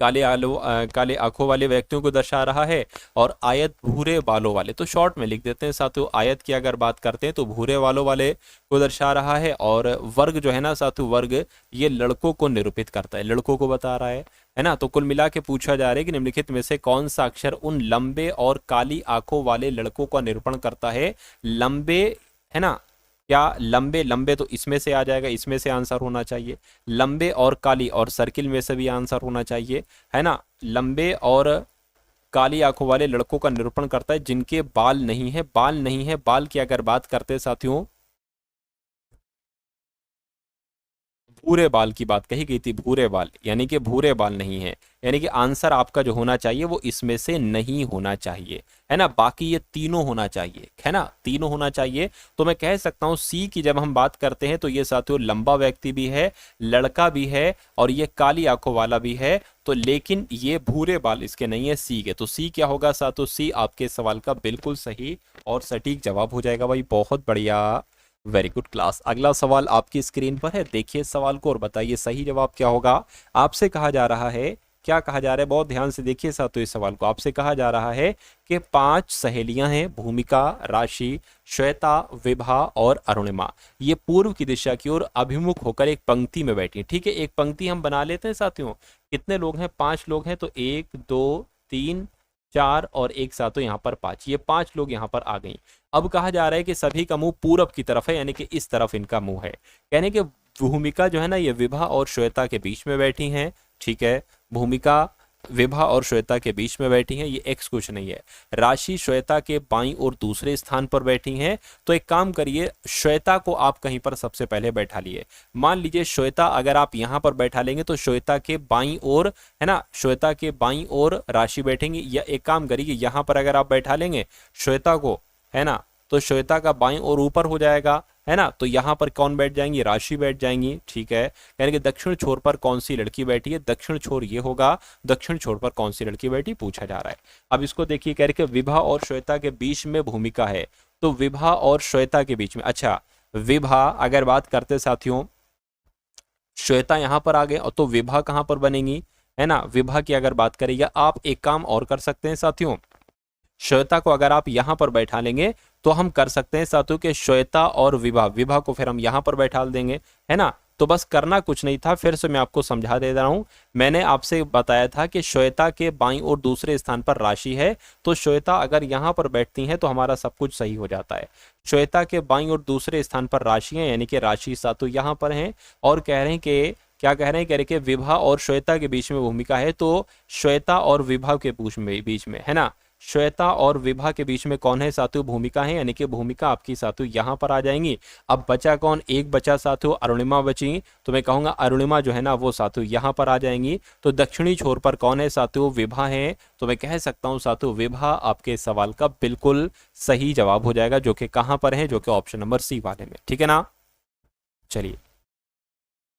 A: काले आंखों वाले व्यक्तियों को दर्शा रहा है। और आयत भूरे बालों वाले, तो शॉर्ट में लिख देते हैं साथियों, आयत की अगर बात करते हैं तो भूरे बालों वाले को दर्शा रहा है। और वर्ग जो है ना साथियों, वर्ग ये लड़कों को निरूपित करता है, लड़कों को बता रहा है ना। तो कुल मिला के पूछा जा रहा है कि निम्नलिखित में से कौन सा अक्षर उन लंबे और काली आंखों वाले लड़कों का निरूपण करता है। लंबे, है ना, क्या लंबे, लंबे तो इसमें से आ जाएगा, इसमें से आंसर होना चाहिए। लंबे और काली, और सर्किल में से भी आंसर होना चाहिए, है ना। लंबे और काली आंखों वाले लड़कों का निरूपण करता है जिनके बाल नहीं है, बाल नहीं है। बाल की अगर बात करते हैं साथियों, भूरे बाल की बात कही गई थी, भूरे बाल, यानी कि भूरे बाल नहीं है, यानी कि आंसर आपका जो होना चाहिए वो इसमें से नहीं होना चाहिए, है ना। बाकी ये तीनों होना चाहिए, है ना, तीनों होना चाहिए। तो मैं कह सकता हूं सी की जब हम बात करते हैं तो ये साथियों लंबा व्यक्ति भी है, लड़का भी है, और ये काली आंखों वाला भी है। तो लेकिन ये भूरे बाल इसके नहीं है सी के। तो सी क्या होगा साथियों, सी आपके सवाल का बिल्कुल सही और सटीक जवाब हो जाएगा भाई। बहुत बढ़िया, वेरी गुड क्लास। अगला सवाल आपकी स्क्रीन पर है, देखिए सवाल को और बताइए सही जवाब क्या होगा। आपसे कहा जा रहा है, क्या कहा जा रहा है, बहुत ध्यान से देखिए साथियों इस सवाल को। आपसे कहा जा रहा है कि 5 सहेलियां हैं, भूमिका, राशि, श्वेता, विभा और अरुणिमा। ये पूर्व की दिशा की ओर अभिमुख होकर एक पंक्ति में बैठी। ठीक है, एक पंक्ति हम बना लेते हैं साथियों। कितने लोग हैं, 5 लोग हैं। तो 1 2 3 4 और एक साथियों यहाँ पर 5, ये 5 लोग यहाँ पर आ गई। अब कहा जा रहा है कि सभी का मुंह पूरब की तरफ है, यानी कि इस तरफ इनका मुंह है। कहने के भूमिका जो है ना ये विभा और श्वेता के बीच में बैठी हैं। ठीक है, भूमिका विभा और श्वेता के बीच में बैठी हैं, ये एक्स कुछ नहीं है। राशि श्वेता के बाईं और दूसरे स्थान पर बैठी हैं। तो एक काम करिए, श्वेता को आप कहीं पर सबसे पहले बैठा लिए। मान लीजिए श्वेता अगर आप यहां पर बैठा लेंगे तो श्वेता के बाईं ओर, है ना, श्वेता के बाईं ओर राशि बैठेंगे। या एक काम करिए, यहां पर अगर आप बैठा लेंगे श्वेता को, है ना, तो श्वेता का बाईं और ऊपर हो जाएगा, है ना। तो यहां पर कौन बैठ जाएंगी, राशि बैठ जाएंगी। ठीक है, यानी कि दक्षिण छोर पर कौन सी लड़की बैठी है, दक्षिण छोर ये होगा। दक्षिण छोर पर कौन सी लड़की बैठी पूछा जा रहा है। अब इसको देखिए, कह रहे कि विभा और श्वेता के बीच में भूमिका है। तो विभा और श्वेता के बीच में, अच्छा विभा अगर बात करते साथियों, श्वेता यहां पर आ गए, और तो विभा कहां पर बनेगी, है ना। विभा की अगर बात करें, या आप एक काम और कर सकते हैं साथियों, श्वेता को अगर आप यहां पर बैठा लेंगे तो हम कर सकते हैं साथियों के श्वेता और विभा, विभा को फिर हम यहां पर बैठा देंगे, है ना। तो बस करना कुछ नहीं था, फिर से मैं आपको समझा दे रहा हूं। मैंने आपसे बताया था कि श्वेता के बाईं और दूसरे स्थान पर राशि है। तो श्वेता अगर यहां पर बैठती हैं तो हमारा सब कुछ सही हो जाता है। श्वेता के बाईं और दूसरे स्थान पर राशि है, यानी कि राशि साथियों यहां पर है। और कह रहे हैं कि क्या कह रहे हैं, कह रहे हैं कि विभा और श्वेता के बीच में भूमिका है। तो श्वेता और विभा के बीच में, है ना, श्वेता और विभा के बीच में कौन है साथियों, भूमिका है, यानी कि भूमिका आपकी साथियों यहां पर आ जाएंगी। अब बचा कौन, एक बचा साथियों अरुणिमा बची। तो मैं कहूंगा अरुणिमा जो है ना वो साथियों यहां पर आ जाएंगी। तो दक्षिणी छोर पर कौन है साथियों, विभा है। तो मैं कह सकता हूं साथियों विभा आपके सवाल का बिल्कुल सही जवाब हो जाएगा, जो कि कहां पर है, जो कि ऑप्शन नंबर सी वाले में। ठीक है ना, चलिए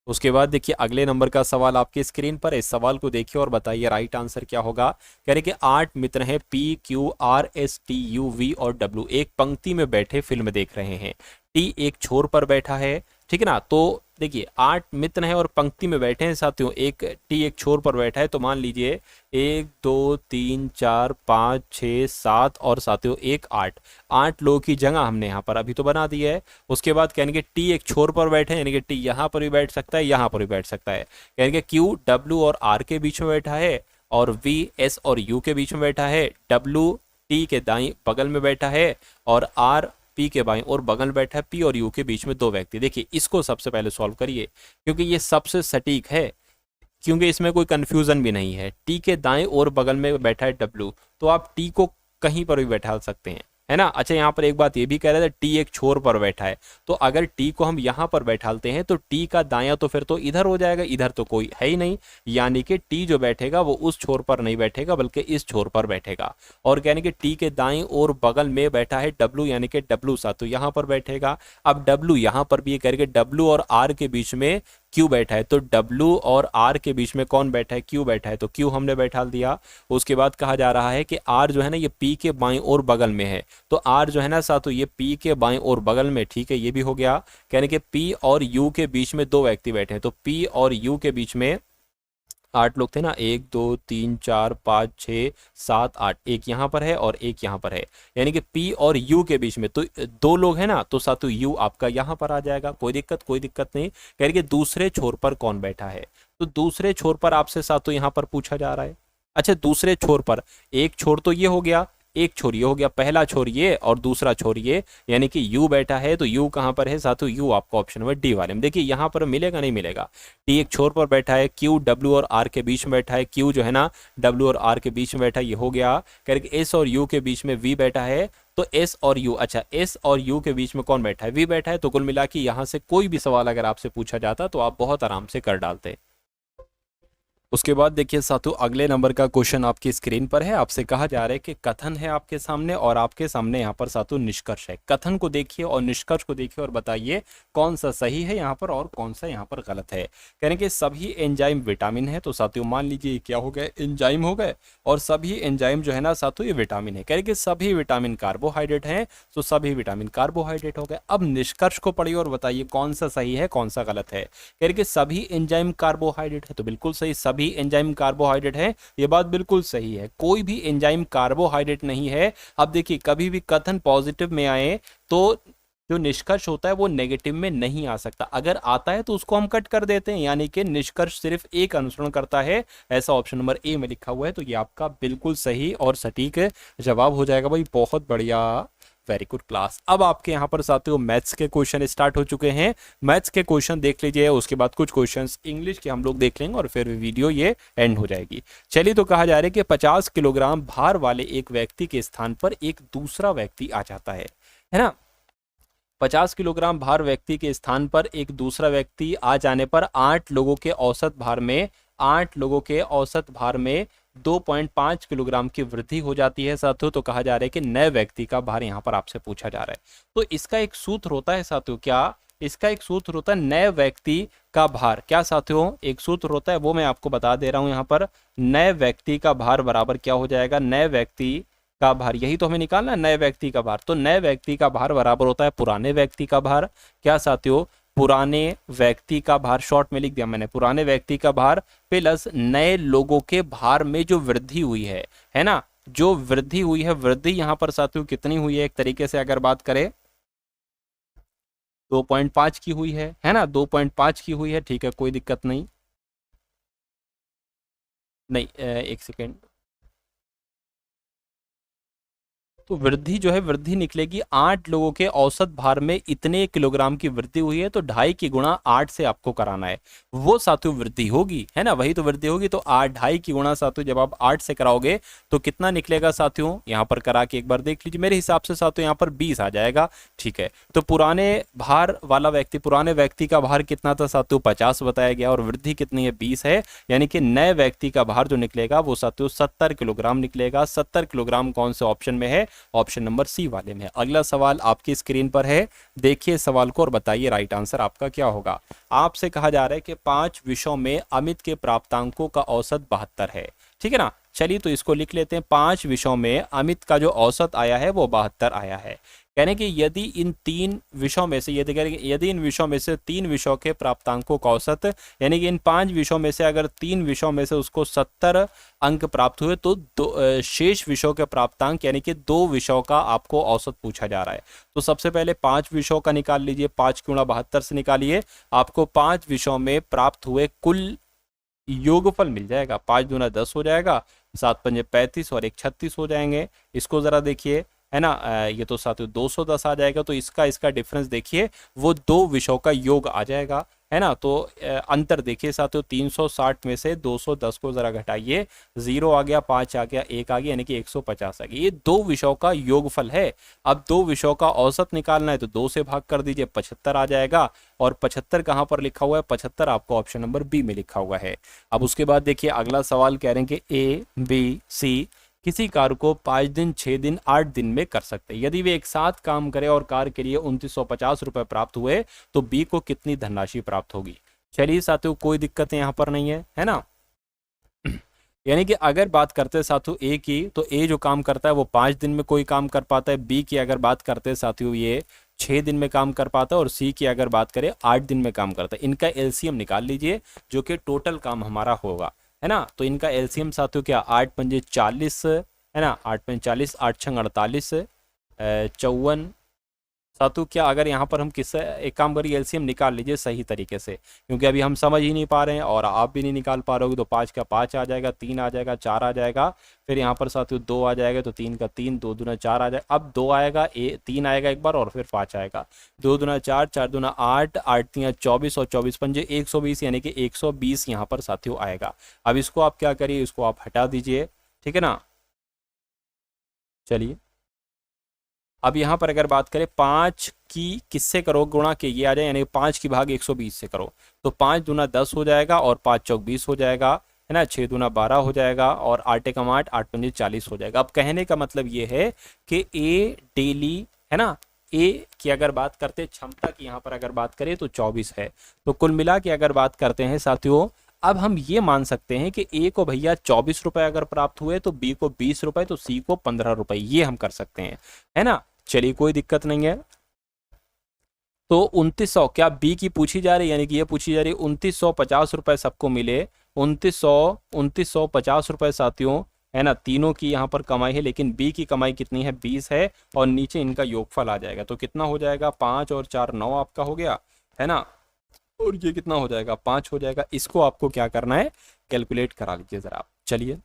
A: उसके बाद देखिए अगले नंबर का सवाल आपकी स्क्रीन पर है। इस सवाल को देखिए और बताइए राइट आंसर क्या होगा। कह रहे कि 8 मित्र हैं, P Q R S T U V और W, एक पंक्ति में बैठे फिल्म देख रहे हैं। T एक छोर पर बैठा है, ठीक है ना। तो देखिए 8 मित्र हैं और पंक्ति में बैठे हैं साथियों, एक T एक छोर पर बैठा है। तो मान लीजिए 1 2 3 4 5 6 7 और साथियों 1 8, 8 लोगों की जगह हमने यहाँ पर अभी तो बना दी है। उसके बाद कहने के T एक छोर पर बैठे हैं, यानी कि T यहाँ पर भी बैठ सकता है, यहाँ पर भी बैठ सकता है। कहने के Q W और R के बीच में बैठा है, और V S और U के बीच में बैठा है। W T के दाईं बगल में बैठा है, और R P के बाईं और बगल बैठा है। P और U के बीच में 2 व्यक्ति। देखिए इसको सबसे पहले सॉल्व करिए, क्योंकि ये सबसे सटीक है, क्योंकि इसमें कोई कंफ्यूजन भी नहीं है। T के दाएं और बगल में बैठा है W, तो आप T को कहीं पर भी बैठा सकते हैं, है ना। अच्छा यहाँ पर एक बात ये भी कह रहे थे T एक छोर पर बैठा है, तो अगर T को हम यहाँ पर बैठालते हैं तो T का दायां तो फिर तो इधर हो जाएगा, इधर तो कोई है ही नहीं, यानी कि T जो बैठेगा वो उस छोर पर नहीं बैठेगा बल्कि इस छोर पर बैठेगा। और यानी कि T के दाएं और बगल में बैठा है W, यानी कि W सा तो यहाँ पर बैठेगा। अब W यहाँ पर भी करके W और R के बीच में क्यू बैठा है, तो डब्ल्यू और आर के बीच में कौन बैठा है, क्यू बैठा है, तो क्यू हमने बैठा दिया। उसके बाद कहा जा रहा है कि आर जो है ना ये पी के बाईं ओर बगल में है, तो आर जो है ना साथियों ये पी के बाईं ओर बगल में, ठीक है, ये भी हो गया। कहने के पी और यू के बीच में दो व्यक्ति बैठे हैं, तो पी और यू के बीच में 8 लोग थे ना, 1 2 3 4 5 6 7 8, एक यहाँ पर है और एक यहाँ पर है, यानी कि P और U के बीच में तो 2 लोग हैं ना, तो साथियों U आपका यहाँ पर आ जाएगा। कोई दिक्कत नहीं। कह रही कि दूसरे छोर पर कौन बैठा है, तो दूसरे छोर पर आपसे साथियों यहाँ पर पूछा जा रहा है। अच्छा, दूसरे छोर पर, एक छोर तो ये हो गया, एक छोर ये हो गया, पहला छोर ये और दूसरा छोर ये, यानी कि U बैठा है, तो U कहाँ पर है साथियों, U आपका ऑप्शन नंबर डी वाले में। देखिए यहाँ पर मिलेगा नहीं मिलेगा, T एक छोर पर बैठा है, Q W और R के बीच में बैठा है, Q जो है ना W और R के बीच में बैठा है, ये हो गया। कह रहे S और U के बीच में V बैठा है, तो S और U, अच्छा S और U के बीच में कौन बैठा है, V बैठा है। तो कुल मिला के यहाँ से कोई भी सवाल अगर आपसे पूछा जाता तो आप बहुत आराम से कर डालते। उसके बाद देखिए साथियों अगले नंबर का क्वेश्चन आपकी स्क्रीन पर है। आपसे कहा जा रहा है कि कथन है आपके सामने और आपके सामने यहाँ पर साथियों निष्कर्ष है। कथन को देखिए और निष्कर्ष को देखिए और बताइए कौन सा सही है यहाँ पर और कौन सा यहाँ पर गलत है। कहने के सभी एंजाइम विटामिन है, तो साथियों मान लीजिए क्या हो गए, एंजाइम हो गए, और सभी एंजाइम जो है ना साथियों ये विटामिन है। कहने के सभी विटामिन कार्बोहाइड्रेट हैं, तो सभी विटामिन कार्बोहाइड्रेट हो गए। अब निष्कर्ष को पढ़िए और बताइए कौन सा सही है कौन सा गलत है। कहने के सभी एंजाइम कार्बोहाइड्रेट है, तो बिल्कुल सही, सभी एंजाइम कार्बोहाइड्रेट है, ये बात बिल्कुल सही है। कोई भी एंजाइम कार्बोहाइड्रेट नहीं है। अब देखिए कभी भी कथन पॉजिटिव में आए तो जो निष्कर्ष होता है वो नेगेटिव में नहीं आ सकता, अगर आता है तो उसको हम कट कर देते हैं, यानी कि निष्कर्ष सिर्फ एक अनुसरण करता है, ऐसा ऑप्शन नंबर ए में लिखा हुआ है। तो ये आपका बिल्कुल सही और सटीक जवाब हो जाएगा भाई, बहुत बढ़िया, वेरी गुड क्लास। अब आपके यहाँ पर साथियों मैथ्स के क्वेश्चन स्टार्ट हो चुके हैं। मैथ्स के क्वेश्चन देख लीजिए, उसके बाद कुछ क्वेश्चंस इंग्लिश के हम लोग देख लेंगे और फिर वीडियो ये एंड हो जाएगी। चलिए, तो कहा जा रहा है कि 50 किलोग्राम भार वाले एक व्यक्ति के स्थान पर एक दूसरा व्यक्ति आ जाता है ना। 50 किलोग्राम भार व्यक्ति के स्थान पर एक दूसरा व्यक्ति आ जाने पर 8 लोगों के औसत भार में 2.5 किलोग्राम की वृद्धि हो जाती है साथियों। तो कहा जा रहा है कि नए व्यक्ति का भार यहाँ पर आपसे पूछा जा रहा है। तो इसका एक सूत्र होता है साथियों, क्या इसका एक सूत्र होता है नए व्यक्ति का भार, क्या साथियों एक सूत्र होता है वो मैं आपको बता दे रहा हूं। यहाँ पर नए व्यक्ति का भार बराबर क्या हो जाएगा, नए व्यक्ति का भार, यही तो हमें निकालना है नए व्यक्ति का भार। तो नए व्यक्ति का भार बराबर होता है पुराने व्यक्ति का भार, क्या साथियों, पुराने व्यक्ति का भार, शॉर्ट में लिख दिया मैंने, पुराने व्यक्ति का भार प्लस नए लोगों के भार में जो वृद्धि हुई है ना, जो वृद्धि हुई है, वृद्धि यहाँ पर साथियों कितनी हुई है, एक तरीके से अगर बात करें 2.5 की हुई है ना, 2.5 की हुई है, ठीक है, कोई दिक्कत नहीं। एक सेकेंड, तो वृद्धि जो है वृद्धि निकलेगी 8 लोगों के औसत भार में इतने किलोग्राम की वृद्धि हुई है, तो 2.5 की गुणा 8 से आपको कराना है, वो साथियों वृद्धि होगी, है ना, वही तो वृद्धि होगी। तो 2.5 की गुणा साथियों जब आप 8 से कराओगे तो कितना निकलेगा साथियों, यहाँ पर करा के एक बार देख लीजिए, मेरे हिसाब से साथियों यहाँ पर 20 आ जाएगा, ठीक है। तो पुराने भार वाला व्यक्ति, पुराने व्यक्ति का भार कितना था साथियों, 50 बताया गया और वृद्धि कितनी है, 20 है, यानी कि नए व्यक्ति का भार जो निकलेगा वो साथियों 70 किलोग्राम निकलेगा। 70 किलोग्राम कौन से ऑप्शन में है, ऑप्शन नंबर सी वाले में। अगला सवाल आपकी स्क्रीन पर है, देखिए सवाल को और बताइए राइट आंसर आपका क्या होगा। आपसे कहा जा रहा है कि 5 विषयों में अमित के प्राप्तांकों का औसत 72 है, ठीक है ना। चलिए तो इसको लिख लेते हैं, 5 विषयों में अमित का जो औसत आया है वो 72 आया है। यानी कि यदि इन 3 विषयों में से यदि इन विषयों में से 3 विषयों के प्राप्तांकों का औसत, यानी कि इन 5 विषयों में से अगर 3 विषयों में से उसको 70 अंक प्राप्त हुए तो शेष विषयों के प्राप्तांक यानी कि 2 विषयों का आपको औसत पूछा जा रहा है। तो सबसे पहले 5 विषयों का निकाल लीजिए, 5 गुणा 72 से निकालिए, आपको 5 विषयों में प्राप्त हुए कुल योगफल मिल जाएगा। 5 दूना 10 हो जाएगा, 7 पंजे 35 और 1 36 हो जाएंगे। इसको जरा देखिए, है ना, ये तो साथियों 210 आ जाएगा, तो इसका डिफरेंस देखिए वो 2 विषयों का योग आ जाएगा, है ना। तो अंतर देखिए साथियों, 360 में से 210 को जरा घटाइए, 0 आ गया, 5 आ गया, 1 आ गया, यानी कि 150 आ गया। ये 2 विषयों का योगफल है। अब 2 विषयों का औसत निकालना है तो 2 से भाग कर दीजिए, 75 आ जाएगा। और 75 कहाँ पर लिखा हुआ है, 75 आपको ऑप्शन नंबर बी में लिखा हुआ है। अब उसके बाद देखिए अगला सवाल कह रहे हैं कि ए बी सी किसी कार्य को 5 दिन 6 दिन 8 दिन में कर सकते हैं। यदि वे एक साथ काम करें और कार्य के लिए 2950 रुपए प्राप्त हुए तो बी को कितनी धनराशि प्राप्त होगी। चलिए साथियों, कोई दिक्कत यहाँ पर नहीं है ना। यानी कि अगर बात करते हैं साथियों ए की, तो ए जो काम करता है वो 5 दिन में कोई काम कर पाता है। बी की अगर बात करते हैं साथियों, ये 6 दिन में काम कर पाता है। और सी की अगर बात करें 8 दिन में काम करता है। इनका एलसीएम निकाल लीजिए, जो कि टोटल काम हमारा होगा, है ना। तो इनका एलसीएम साथियों क्या, 8 पंजे 40 है ना, 8 पंजे 40, 8 छंग 48, 54 सातु। क्या अगर यहाँ पर हम किससे एक काम करिए, एलसीएम निकाल लीजिए सही तरीके से, क्योंकि अभी हम समझ ही नहीं पा रहे हैं और आप भी नहीं निकाल पा रहे हो। तो 5 का 5 आ जाएगा, 3 आ जाएगा, 4 आ जाएगा, फिर यहाँ पर साथियों 2 आ जाएगा, तो 3 का 3, 2 दूना 4 आ जाएगा। अब 2 आएगा, 3 आएगा एक बार, और फिर 5 आएगा। 2 दूना 4, 4 दूना 8, 8 3 24, और 24 पंजे 120, यानी कि 120 यहाँ पर साथियों आएगा। अब इसको आप क्या करिए, इसको आप हटा दीजिए, ठीक है ना। चलिए अब यहाँ पर अगर बात करें 5 की किससे करो गुणा, के ये आ जाए, यानी 5 की भाग 120 से करो, तो 5 दूना 10 हो जाएगा, और 5 चौक 20 हो जाएगा, है ना। 6 दूना 12 हो जाएगा, और 8 एकम 8, 8 पंजे 40 हो जाएगा। अब कहने का मतलब ये है कि ए डेली, है ना, ए की अगर बात करते हैं क्षमता की, यहाँ पर अगर बात करें तो 24 है। तो कुल मिला के अगर बात करते हैं साथियों, अब हम ये मान सकते हैं कि ए को भैया 24 रुपए अगर प्राप्त हुए, तो बी को 20 रुपए, तो सी को 15 रुपए, ये हम कर सकते हैं, है ना। चलिए कोई दिक्कत नहीं है। तो 2900 क्या बी की पूछी जा रही है, यानी कि ये पूछी जा रही है 2950 रुपए सबको मिले, 2950 रुपए साथियों, है ना। तीनों की यहाँ पर कमाई है, लेकिन बी की कमाई कितनी है, 20 है, और नीचे इनका योगफल आ जाएगा। तो कितना हो जाएगा, 5 और 4 9 आपका हो गया, है ना। और ये कितना हो जाएगा, 5 हो जाएगा। इसको आपको क्या करना है, कैलकुलेट करा लीजिए जरा आप। चलिए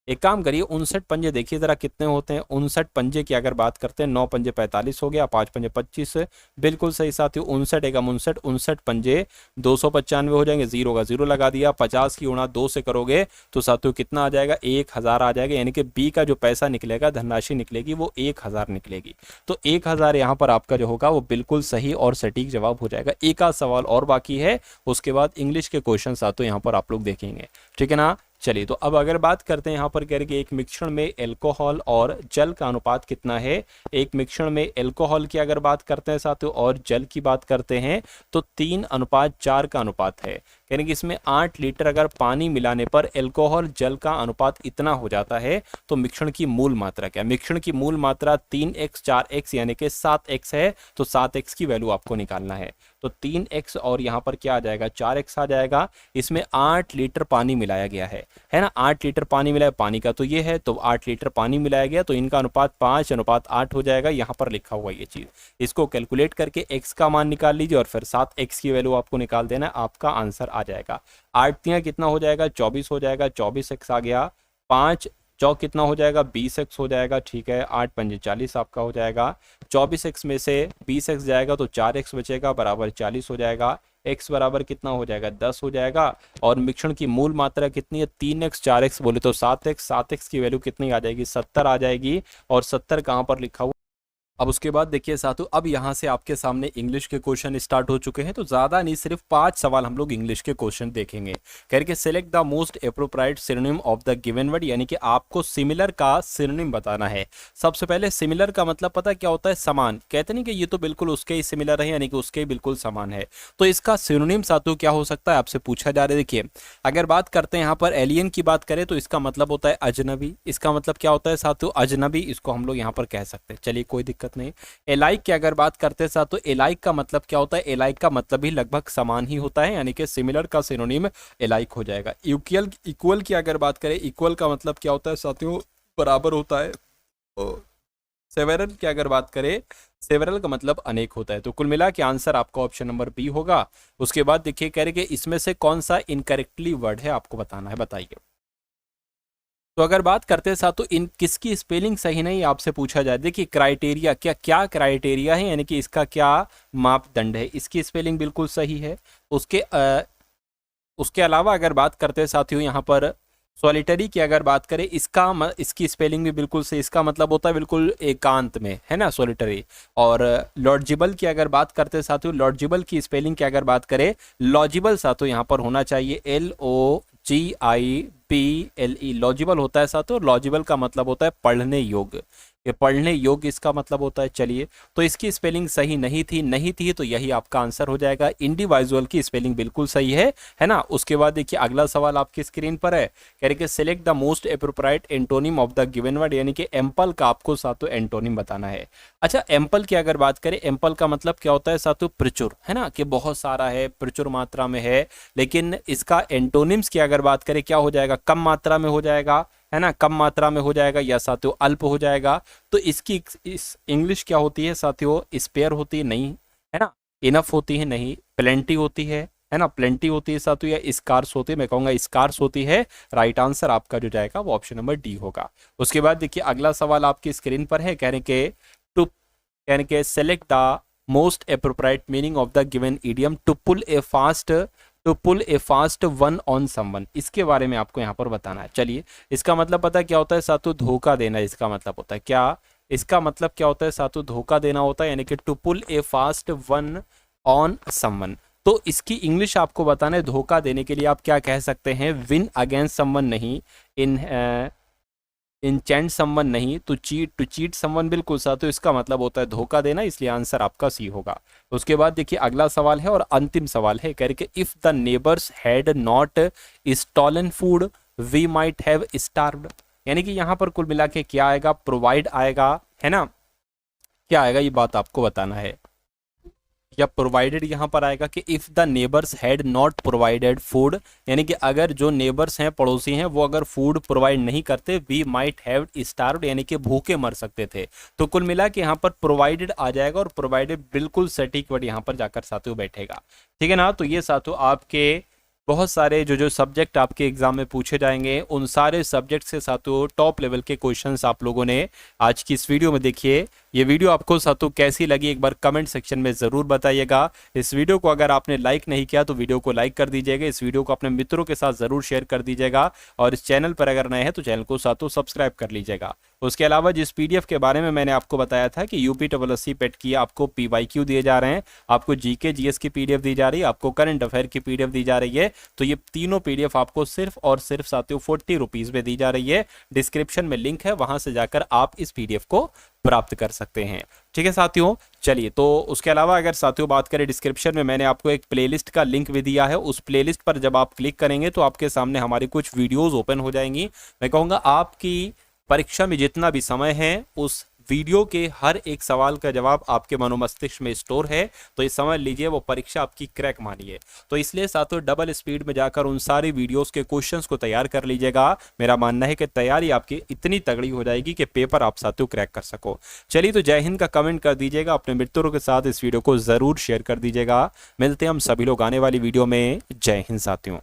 A: एक काम करिए, 59 पंजे देखिए जरा कितने होते हैं। 59 पंजे की अगर बात करते हैं, 9 पंजे 45 हो गया, 5 पंजे 25, बिल्कुल सही साथियों। 59 एकम 59, 59 पंजे 295 हो जाएंगे, जीरो का जीरो लगा दिया। 50 की गुणा 2 से करोगे तो साथियों कितना आ जाएगा, 1000 आ जाएगा, यानी कि बी का जो पैसा निकलेगा, धनराशि निकलेगी, वो 1000 निकलेगी। तो 1000 यहाँ पर आपका जो होगा वो बिल्कुल सही और सटीक जवाब हो जाएगा। एक आध सवाल और बाकी है, उसके बाद इंग्लिश के क्वेश्चन साथियों यहाँ पर आप लोग देखेंगे, ठीक है ना। चलिए तो अब अगर बात करते हैं यहाँ पर करके, एक मिश्रण में एल्कोहल और जल का अनुपात कितना है। एक मिश्रण में एल्कोहल की अगर बात करते हैं साथियों और जल की बात करते हैं, तो 3:4 का अनुपात है। यानी कि इसमें 8 लीटर अगर पानी मिलाने पर एल्कोहल जल का अनुपात इतना हो जाता है, तो मिश्रण की मूल मात्रा क्या है। मिश्रण की मूल मात्रा 3x 4x यानी कि 7x है, तो 7x की वैल्यू आपको निकालना है। तो 3x और यहाँ पर क्या आ जाएगा, 4x आ जाएगा। इसमें 8 लीटर पानी मिलाया गया है ना। 8 लीटर पानी मिलाया, पानी का तो ये है, तो 8 लीटर पानी मिलाया गया, तो इनका अनुपात 5:8 हो जाएगा। यहाँ पर लिखा हुआ ये चीज, इसको कैलकुलेट करके x का मान निकाल लीजिए, और फिर 7x की वैल्यू आपको निकाल देना है, आपका आंसर आ जाएगा। 8 तियां कितना हो जाएगा, 24 हो जाएगा, 24x आ गया। 5 चौक कितना हो जाएगा, 20x हो जाएगा, ठीक है। 8 पंजे 40 आपका हो जाएगा। 24x में से 20x जाएगा तो 4x बचेगा, बराबर 40 हो जाएगा। x बराबर कितना हो जाएगा, 10 हो जाएगा। और मिश्रण की मूल मात्रा कितनी है, 3x 4x बोले तो 7x, 7x की वैल्यू कितनी आ जाएगी, 70 आ जाएगी। और 70 कहाँ पर लिखा हुआ। अब उसके बाद देखिए साथियों, अब यहाँ से आपके सामने इंग्लिश के क्वेश्चन स्टार्ट हो चुके हैं। तो ज़्यादा नहीं, सिर्फ 5 सवाल हम लोग इंग्लिश के क्वेश्चन देखेंगे। करके select the most appropriate synonym of the given word, यानी कि आपको सिमिलर का सिनोनिम बताना है। सबसे पहले सिमिलर का मतलब पता क्या होता है, समान। कहते नहीं कि ये तो बिल्कुल उसके ही सिमिलर है, यानी कि उसके ही बिल्कुल समान है। तो इसका सिनोनिम साथियों क्या हो सकता है, आपसे पूछा जा रहा है। देखिए अगर बात करते हैं यहाँ पर एलियन की बात करें, तो इसका मतलब होता है अजनबी। इसका मतलब क्या होता है साथियों, अजनबी, इसको हम लोग यहाँ पर कह सकते हैं। चलिए कोई दिक्कत नहीं। एलाइक की अगर बात करते हैं साथ, तो एलाइक का मतलब क्या होता है, एलाइक का मतलब भी लगभग समान ही होता है, यानी कि सिमिलर का सिनोनिम एलाइक हो जाएगा। इक्वल, इक्वल की अगर बात करें, इक्वल का मतलब क्या होता है साथियों, बराबर होता है। सेवरल की अगर बात करें, सेवरल का मतलब अनेक होता है। तो कुल मिला के आंसर आपका ऑप्शन नंबर बी होगा। उसके बाद देखिए कह रहे कि इसमें से कौन सा इनकरेक्टली वर्ड है, आपको बताना है, बताइए। तो अगर बात करते हैं साथ, तो इन किसकी स्पेलिंग सही नहीं आपसे पूछा जाए। देखिए क्राइटेरिया, क्या क्या क्राइटेरिया है, यानी कि इसका क्या मापदंड है। इसकी स्पेलिंग बिल्कुल सही है। उसके अलावा अगर बात करते हैं साथियों यहाँ पर सॉलिटरी की अगर बात करें, इसकी स्पेलिंग भी बिल्कुल सही। इसका मतलब होता है बिल्कुल एकांत में, है ना, सॉलिटरी। और लॉजिबल की अगर बात करते हैं साथियों, लॉजिबल की स्पेलिंग की अगर बात करें, लॉजिबल साथियों यहाँ पर होना चाहिए LOGIBLE, लॉजिबल होता है साथियों। लॉजिबल का मतलब होता है पढ़ने योग्य। ये पढ़ने योग्य इसका मतलब होता है। चलिए, तो इसकी स्पेलिंग सही नहीं थी तो यही आपका आंसर हो जाएगा। इंडिविजुअल की स्पेलिंग बिल्कुल सही है ना। उसके बाद देखिए अगला सवाल आपकी स्क्रीन पर है, कह रहे कि select the most appropriate antonym of the given word, यानी कि एम्पल का आपको सातों एंटोनिम बताना है। अच्छा, एम्पल की अगर बात करें, एम्पल का मतलब क्या होता है सातों? प्रचुर, है ना, कि बहुत सारा है, प्रचुर मात्रा में है। लेकिन इसका एंटोनिम्स की अगर बात करें क्या हो जाएगा? कम मात्रा में हो जाएगा, है ना, कम मात्रा में हो जाएगा या साथियों अल्प हो जाएगा। तो इसकी इस इंग्लिश क्या होती है साथियों? स्पेयर होती है नहीं, है ना, इनफ होती है नहीं, प्लेंटी होती है ना, प्लेंटी होती है साथियों, या स्कार्स होती है, मैं कहूंगा स्कार्स होती है। राइट आंसर आपका जो जाएगा वो ऑप्शन नंबर डी होगा। उसके बाद देखिए अगला सवाल आपकी स्क्रीन पर है, कह रहे कि टू, कह रहे कि select the most appropriate meaning of the given idiom to pull a fast one on someone, इसके बारे में आपको यहाँ पर बताना है। चलिए, इसका मतलब पता है क्या होता है साथियों? धोखा देना इसका मतलब होता है। क्या इसका मतलब क्या होता है साथियों? धोखा देना होता है, यानी कि to pull a fast one on someone. तो इसकी इंग्लिश आपको बताना है। धोखा देने के लिए आप क्या कह सकते हैं? विन अगेंस्ट समवन नहीं, इंचेंट समवन नहीं, टू चीट समवन बिल्कुल साथ। तो इसका मतलब होता है धोखा देना, इसलिए आंसर आपका सी होगा। उसके बाद देखिए अगला सवाल है और अंतिम सवाल है, कह रहे if the neighbours had not stolen food we might have starved, यानी कि यहाँ पर कुल मिला के क्या आएगा? प्रोवाइड आएगा, है ना, क्या आएगा ये बात आपको बताना है। या प्रोवाइडेड यहाँ पर आएगा कि if the neighbours had not provided food, यानी कि अगर जो नेबर्स हैं, पड़ोसी हैं, वो अगर फूड प्रोवाइड नहीं करते, वी माइट हैव स्टार्व्ड, यानी कि भूखे मर सकते थे। तो कुल मिला के यहाँ पर प्रोवाइडेड आ जाएगा और प्रोवाइडेड बिल्कुल सटीक वर्ड यहाँ पर जाकर साथियों बैठेगा। ठीक है ना। तो ये साथियों आपके बहुत सारे जो सब्जेक्ट आपके एग्जाम में पूछे जाएंगे, उन सारे सब्जेक्ट से साथियों टॉप लेवल के क्वेश्चंस आप लोगों ने आज की इस वीडियो में देखिए। ये वीडियो आपको साथियों कैसी लगी एक बार कमेंट सेक्शन में ज़रूर बताइएगा। इस वीडियो को अगर आपने लाइक नहीं किया तो वीडियो को लाइक कर दीजिएगा, इस वीडियो को अपने मित्रों के साथ ज़रूर शेयर कर दीजिएगा, और इस चैनल पर अगर नए हैं तो चैनल को साथियों सब्सक्राइब कर लीजिएगा। उसके अलावा जिस पीडीएफ के बारे में मैंने आपको बताया था कि यूपीएससी पेट की आपको पीवाईक्यू दिए जा रहे हैं, आपको जीके जीएस की पीडीएफ दी जा रही है, आपको करंट अफेयर की पीडीएफ दी जा रही है, तो ये तीनों पीडीएफ आपको सिर्फ और सिर्फ साथियों 40 रुपीज़ में दी जा रही है। डिस्क्रिप्शन में लिंक है, वहां से जाकर आप इस पीडीएफ को प्राप्त कर सकते हैं। ठीक है साथियों। चलिए, तो उसके अलावा अगर साथियों बात करें, डिस्क्रिप्शन में मैंने आपको एक प्लेलिस्ट का लिंक भी दिया है। उस प्लेलिस्ट पर जब आप क्लिक करेंगे तो आपके सामने हमारी कुछ वीडियोस ओपन हो जाएंगी। मैं कहूँगा आपकी परीक्षा में जितना भी समय है, उस वीडियो के हर एक सवाल का जवाब आपके मनोमस्तिष्क में स्टोर है। तो ये समझ लीजिए वो परीक्षा आपकी क्रैक मानिए। तो इसलिए साथियों डबल स्पीड में जाकर उन सारी वीडियोस के क्वेश्चंस को तैयार कर लीजिएगा। मेरा मानना है कि तैयारी आपकी इतनी तगड़ी हो जाएगी कि पेपर आप साथियों क्रैक कर सको। चलिए, तो जय हिंद का कमेंट कर दीजिएगा, अपने मित्रों के साथ इस वीडियो को जरूर शेयर कर दीजिएगा। मिलते हैं हम सभी लोग आने वाली वीडियो में। जय हिंद साथियों।